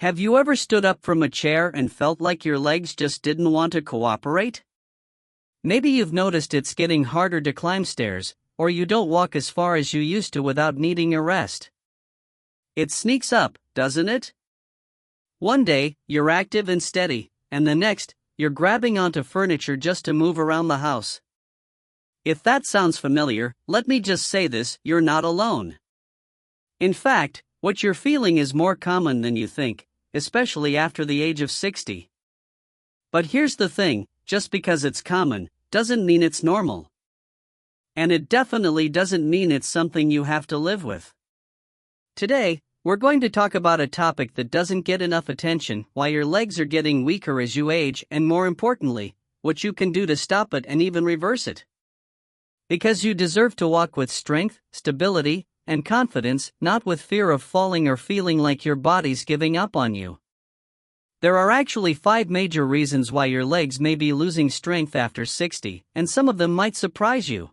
Have you ever stood up from a chair and felt like your legs just didn't want to cooperate? Maybe you've noticed it's getting harder to climb stairs, or you don't walk as far as you used to without needing a rest. It sneaks up, doesn't it? One day, you're active and steady, and the next, you're grabbing onto furniture just to move around the house. If that sounds familiar, let me just say this: you're not alone. In fact, what you're feeling is more common than you think, especially after the age of 60. But here's the thing: just because it's common, doesn't mean it's normal. And it definitely doesn't mean it's something you have to live with. Today, we're going to talk about a topic that doesn't get enough attention: why your legs are getting weaker as you age, and more importantly, what you can do to stop it and even reverse it. Because you deserve to walk with strength, stability, and confidence, not with fear of falling or feeling like your body's giving up on you. There are actually 5 major reasons why your legs may be losing strength after 60, and some of them might surprise you.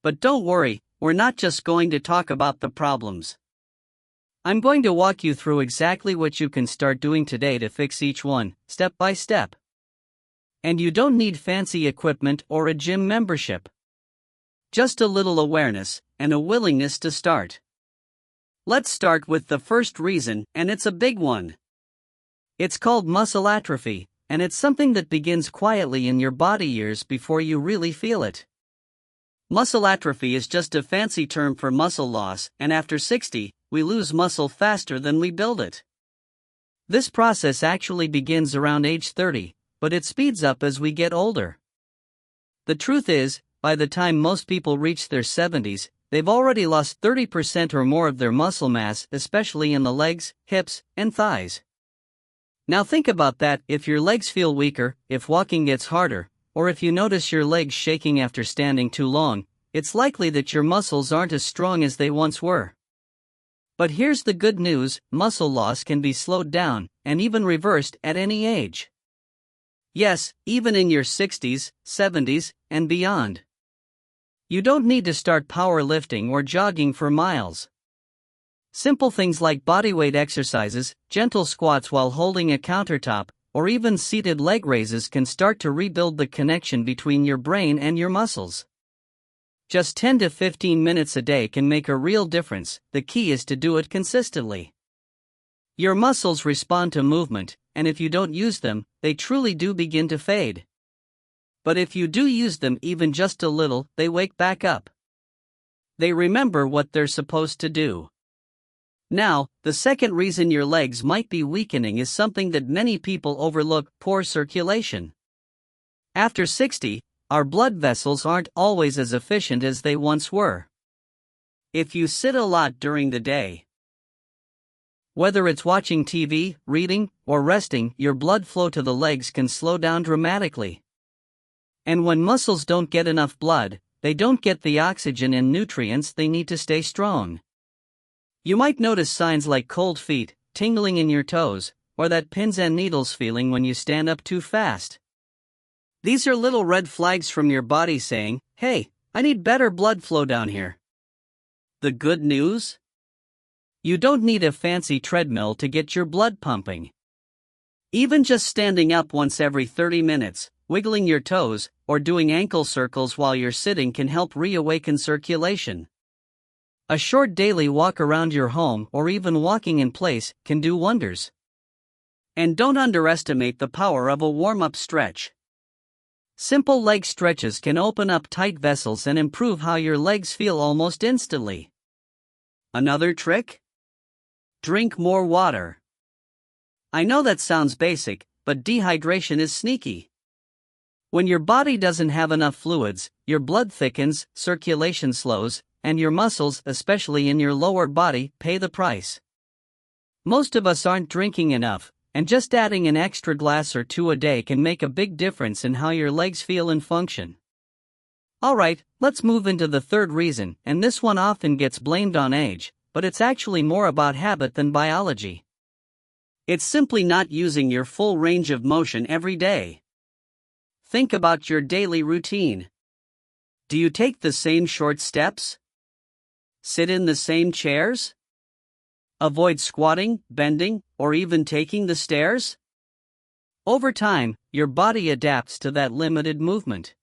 But don't worry, we're not just going to talk about the problems. I'm going to walk you through exactly what you can start doing today to fix each one, step by step. And you don't need fancy equipment or a gym membership. Just a little awareness, and a willingness to start. Let's start with the first reason, and it's a big one. It's called muscle atrophy, and it's something that begins quietly in your body years before you really feel it. Muscle atrophy is just a fancy term for muscle loss, and after 60, we lose muscle faster than we build it. This process actually begins around age 30, but it speeds up as we get older. The truth is, by the time most people reach their 70s, they've already lost 30% or more of their muscle mass, especially in the legs, hips, and thighs. Now think about that: if your legs feel weaker, if walking gets harder, or if you notice your legs shaking after standing too long, it's likely that your muscles aren't as strong as they once were. But here's the good news: muscle loss can be slowed down, and even reversed, at any age. Yes, even in your 60s, 70s, and beyond. You don't need to start powerlifting or jogging for miles. Simple things like bodyweight exercises, gentle squats while holding a countertop, or even seated leg raises can start to rebuild the connection between your brain and your muscles. Just 10 to 15 minutes a day can make a real difference. The key is to do it consistently. Your muscles respond to movement, and if you don't use them, they truly do begin to fade. But if you do use them even just a little, they wake back up. They remember what they're supposed to do. Now, the second reason your legs might be weakening is something that many people overlook: poor circulation. After 60, our blood vessels aren't always as efficient as they once were. If you sit a lot during the day, whether it's watching TV, reading, or resting, your blood flow to the legs can slow down dramatically. And when muscles don't get enough blood, they don't get the oxygen and nutrients they need to stay strong. You might notice signs like cold feet, tingling in your toes, or that pins and needles feeling when you stand up too fast. These are little red flags from your body saying, "Hey, I need better blood flow down here." The good news? You don't need a fancy treadmill to get your blood pumping. Even just standing up once every 30 minutes, wiggling your toes, or doing ankle circles while you're sitting can help reawaken circulation. A short daily walk around your home, or even walking in place, can do wonders. And don't underestimate the power of a warm-up stretch. Simple leg stretches can open up tight vessels and improve how your legs feel almost instantly. Another trick? Drink more water. I know that sounds basic, but dehydration is sneaky. When your body doesn't have enough fluids, your blood thickens, circulation slows, and your muscles, especially in your lower body, pay the price. Most of us aren't drinking enough, and just adding an extra glass or 2 a day can make a big difference in how your legs feel and function. Alright, let's move into the third reason, and this one often gets blamed on age, but it's actually more about habit than biology. It's simply not using your full range of motion every day. Think about your daily routine. Do you take the same short steps? Sit in the same chairs? Avoid squatting, bending, or even taking the stairs? Over time, your body adapts to that limited movement.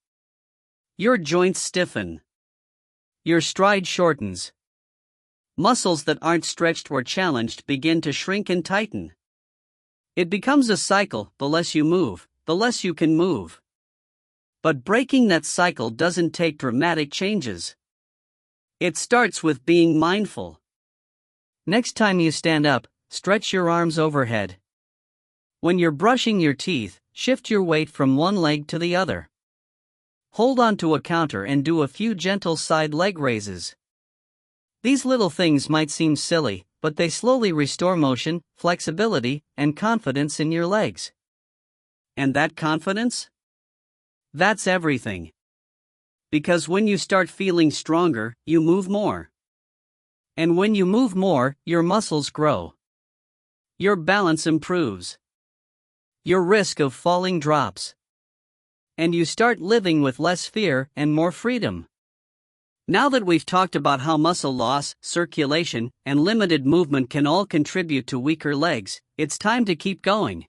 Your joints stiffen. Your stride shortens. Muscles that aren't stretched or challenged begin to shrink and tighten. It becomes a cycle: the less you move, the less you can move. But breaking that cycle doesn't take dramatic changes. It starts with being mindful. Next time you stand up, stretch your arms overhead. When you're brushing your teeth, shift your weight from one leg to the other. Hold onto a counter and do a few gentle side leg raises. These little things might seem silly, but they slowly restore motion, flexibility, and confidence in your legs. And that confidence? That's everything. Because when you start feeling stronger, you move more. And when you move more, your muscles grow. Your balance improves. Your risk of falling drops. And you start living with less fear and more freedom. Now that we've talked about how muscle loss, circulation, and limited movement can all contribute to weaker legs, it's time to keep going.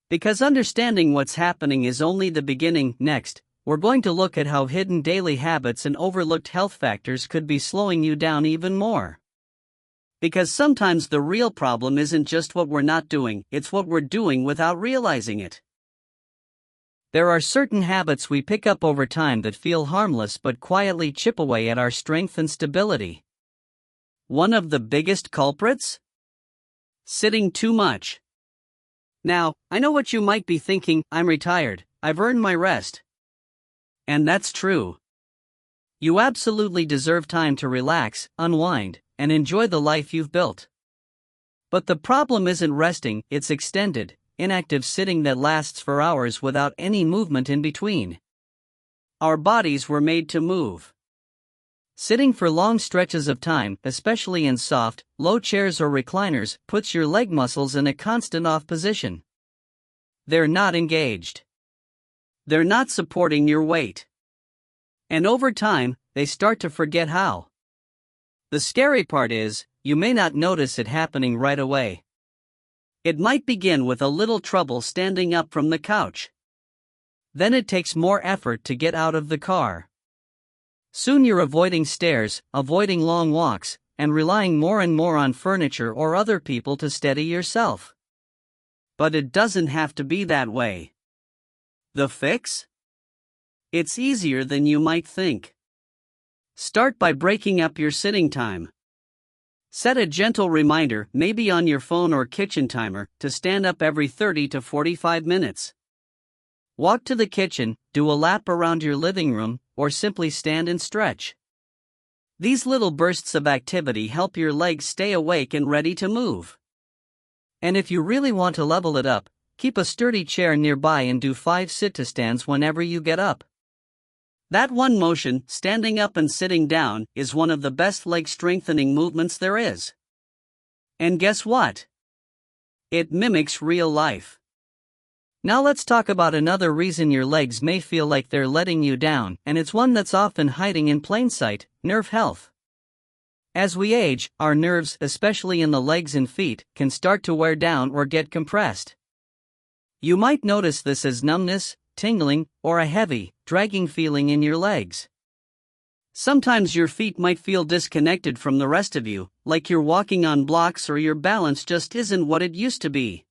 Because understanding what's happening is only the beginning. Next, we're going to look at how hidden daily habits and overlooked health factors could be slowing you down even more. Because sometimes the real problem isn't just what we're not doing, it's what we're doing without realizing it. There are certain habits we pick up over time that feel harmless but quietly chip away at our strength and stability. One of the biggest culprits? Sitting too much. Now, I know what you might be thinking: I'm retired, I've earned my rest. And that's true. You absolutely deserve time to relax, unwind, and enjoy the life you've built. But the problem isn't resting, it's extended, inactive sitting that lasts for hours without any movement in between. Our bodies were made to move. Sitting for long stretches of time, especially in soft, low chairs or recliners, puts your leg muscles in a constant off position. They're not engaged. They're not supporting your weight. And over time, they start to forget how. The scary part is, you may not notice it happening right away. It might begin with a little trouble standing up from the couch. Then it takes more effort to get out of the car. Soon you're avoiding stairs, avoiding long walks, and relying more and more on furniture or other people to steady yourself. But it doesn't have to be that way. The fix? It's easier than you might think. Start by breaking up your sitting time. Set a gentle reminder, maybe on your phone or kitchen timer, to stand up every 30 to 45 minutes. Walk to the kitchen, do a lap around your living room, or simply stand and stretch. These little bursts of activity help your legs stay awake and ready to move. And if you really want to level it up, keep a sturdy chair nearby and do 5 sit-to-stands whenever you get up. That one motion, standing up and sitting down, is one of the best leg strengthening movements there is. And guess what? It mimics real life. Now let's talk about another reason your legs may feel like they're letting you down, and it's one that's often hiding in plain sight: nerve health. As we age, our nerves, especially in the legs and feet, can start to wear down or get compressed. You might notice this as numbness, tingling, or a heavy, dragging feeling in your legs. Sometimes your feet might feel disconnected from the rest of you, like you're walking on blocks or your balance just isn't what it used to be.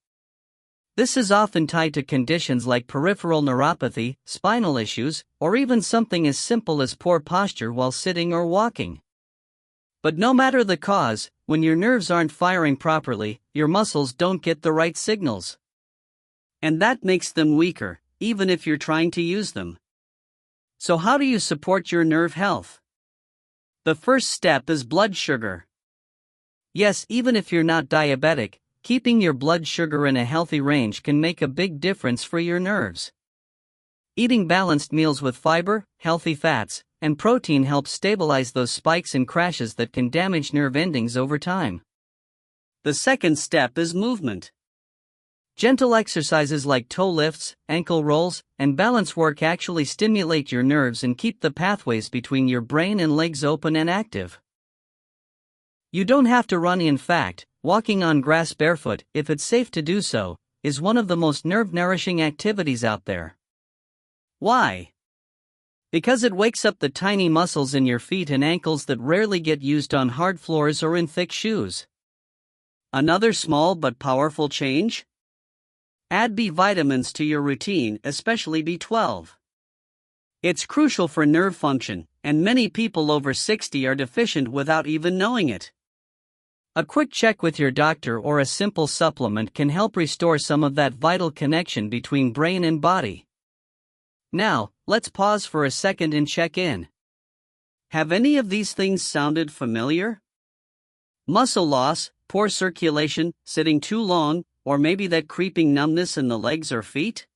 This is often tied to conditions like peripheral neuropathy, spinal issues, or even something as simple as poor posture while sitting or walking. But no matter the cause, when your nerves aren't firing properly, your muscles don't get the right signals. And that makes them weaker, even if you're trying to use them. So how do you support your nerve health? The first step is blood sugar. Yes, even if you're not diabetic, keeping your blood sugar in a healthy range can make a big difference for your nerves. Eating balanced meals with fiber, healthy fats, and protein helps stabilize those spikes and crashes that can damage nerve endings over time. The second step is movement. Gentle exercises like toe lifts, ankle rolls, and balance work actually stimulate your nerves and keep the pathways between your brain and legs open and active. You don't have to run. In fact, walking on grass barefoot, if it's safe to do so, is one of the most nerve-nourishing activities out there. Why? Because it wakes up the tiny muscles in your feet and ankles that rarely get used on hard floors or in thick shoes. Another small but powerful change? Add B vitamins to your routine, especially B12. It's crucial for nerve function, and many people over 60 are deficient without even knowing it. A quick check with your doctor or a simple supplement can help restore some of that vital connection between brain and body. Now, let's pause for a second and check in. Have any of these things sounded familiar? Muscle loss, poor circulation, sitting too long, or maybe that creeping numbness in the legs or feet?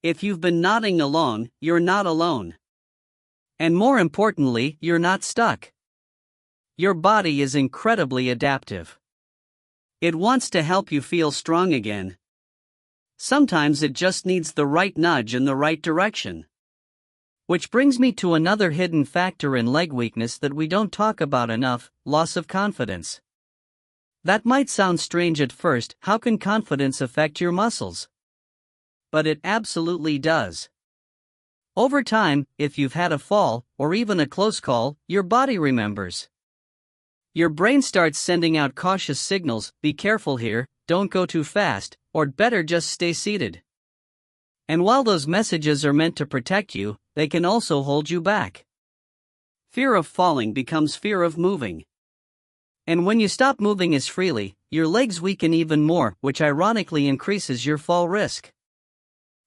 If you've been nodding along, you're not alone. And more importantly, you're not stuck. Your body is incredibly adaptive. It wants to help you feel strong again. Sometimes it just needs the right nudge in the right direction. Which brings me to another hidden factor in leg weakness that we don't talk about enough: loss of confidence. That might sound strange at first. How can confidence affect your muscles? But it absolutely does. Over time, if you've had a fall, or even a close call, your body remembers. Your brain starts sending out cautious signals: be careful here, don't go too fast, or better just stay seated. And while those messages are meant to protect you, they can also hold you back. Fear of falling becomes fear of moving. And when you stop moving as freely, your legs weaken even more, which ironically increases your fall risk.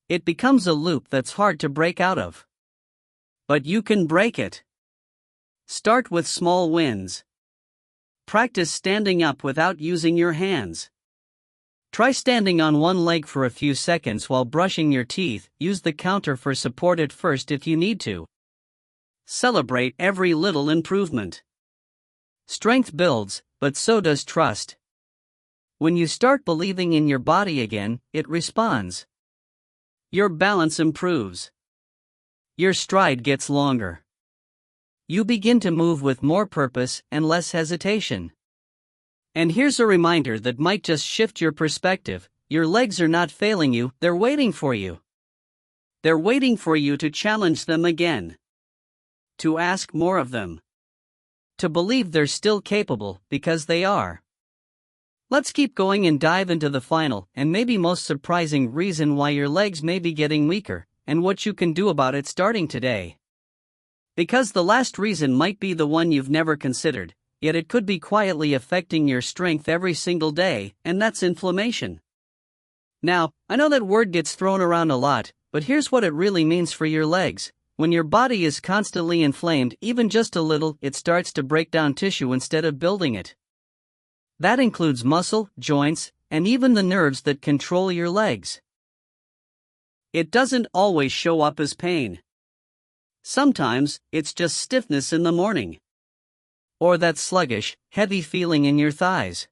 It becomes a loop that's hard to break out of. But you can break it. Start with small wins. Practice standing up without using your hands. Try standing on one leg for a few seconds while brushing your teeth. Use the counter for support at first if you need to. Celebrate every little improvement. Strength builds, but so does trust. When you start believing in your body again, it responds. Your balance improves. Your stride gets longer. You begin to move with more purpose and less hesitation. And here's a reminder that might just shift your perspective: your legs are not failing you, they're waiting for you. They're waiting for you to challenge them again. To ask more of them. To believe they're still capable, because they are. Let's keep going and dive into the final, and maybe most surprising reason why your legs may be getting weaker, and what you can do about it starting today. Because the last reason might be the one you've never considered, yet it could be quietly affecting your strength every single day, and that's inflammation. Now, I know that word gets thrown around a lot, but here's what it really means for your legs. When your body is constantly inflamed, even just a little, it starts to break down tissue instead of building it. That includes muscle, joints, and even the nerves that control your legs. It doesn't always show up as pain. Sometimes, it's just stiffness in the morning. Or that sluggish, heavy feeling in your thighs.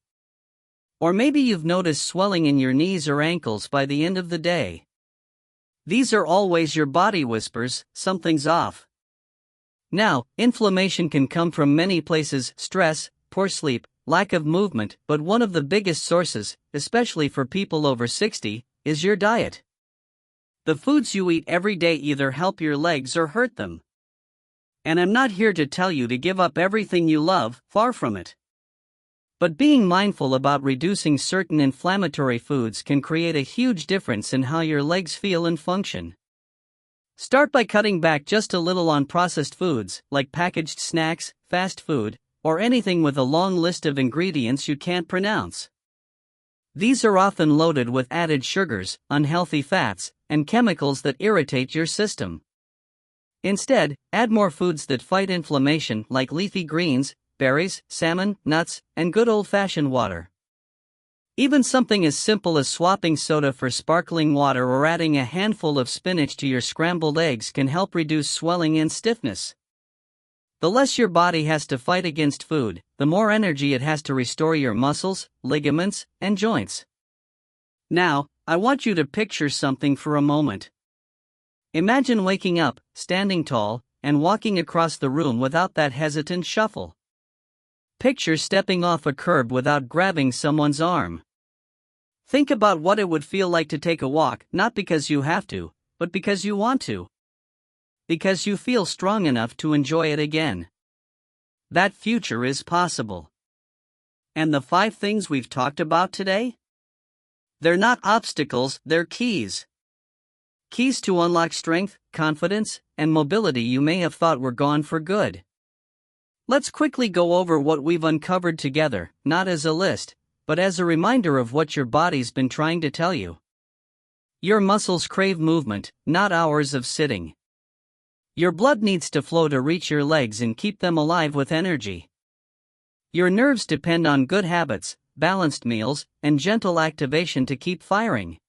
Or maybe you've noticed swelling in your knees or ankles by the end of the day. These are always your body whispers: something's off. Now, inflammation can come from many places: stress, poor sleep, lack of movement, but one of the biggest sources, especially for people over 60, is your diet. The foods you eat every day either help your legs or hurt them. And I'm not here to tell you to give up everything you love, far from it. But being mindful about reducing certain inflammatory foods can create a huge difference in how your legs feel and function. Start by cutting back just a little on processed foods, like packaged snacks, fast food, or anything with a long list of ingredients you can't pronounce. These are often loaded with added sugars, unhealthy fats, and chemicals that irritate your system. Instead, add more foods that fight inflammation, like leafy greens, berries, salmon, nuts, and good old-fashioned water. Even something as simple as swapping soda for sparkling water or adding a handful of spinach to your scrambled eggs can help reduce swelling and stiffness. The less your body has to fight against food, the more energy it has to restore your muscles, ligaments, and joints. Now, I want you to picture something for a moment. Imagine waking up, standing tall, and walking across the room without that hesitant shuffle. Picture stepping off a curb without grabbing someone's arm. Think about what it would feel like to take a walk, not because you have to, but because you want to. Because you feel strong enough to enjoy it again. That future is possible. And the 5 things we've talked about today? They're not obstacles, they're keys. Keys to unlock strength, confidence, and mobility you may have thought were gone for good. Let's quickly go over what we've uncovered together, not as a list, but as a reminder of what your body's been trying to tell you. Your muscles crave movement, not hours of sitting. Your blood needs to flow to reach your legs and keep them alive with energy. Your nerves depend on good habits, balanced meals, and gentle activation to keep firing.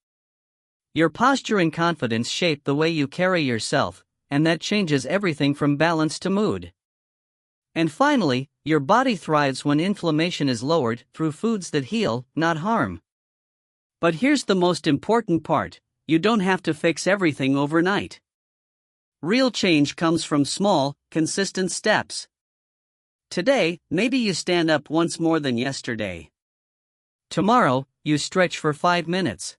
Your posture and confidence shape the way you carry yourself, and that changes everything from balance to mood. And finally, your body thrives when inflammation is lowered through foods that heal, not harm. But here's the most important part: you don't have to fix everything overnight. Real change comes from small, consistent steps. Today, maybe you stand up once more than yesterday. Tomorrow, you stretch for 5 minutes.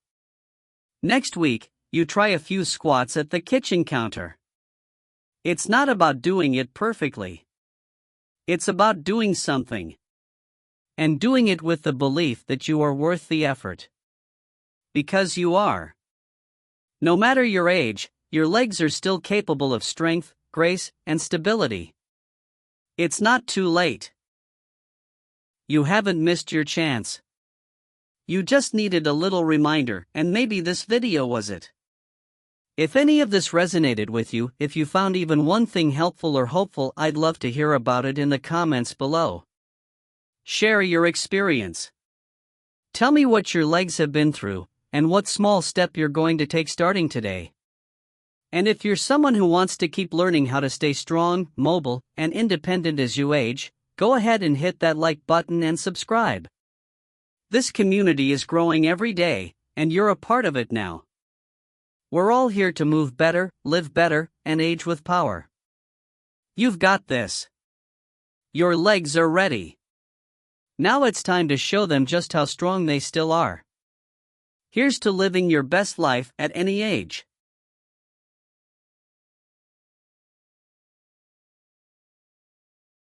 Next week, you try a few squats at the kitchen counter. It's not about doing it perfectly. It's about doing something. And doing it with the belief that you are worth the effort. Because you are. No matter your age, your legs are still capable of strength, grace, and stability. It's not too late. You haven't missed your chance. You just needed a little reminder, and maybe this video was it. If any of this resonated with you, if you found even one thing helpful or hopeful, I'd love to hear about it in the comments below. Share your experience. Tell me what your legs have been through, and what small step you're going to take starting today. And if you're someone who wants to keep learning how to stay strong, mobile, and independent as you age, go ahead and hit that like button and subscribe. This community is growing every day, and you're a part of it now. We're all here to move better, live better, and age with power. You've got this. Your legs are ready. Now it's time to show them just how strong they still are. Here's to living your best life at any age.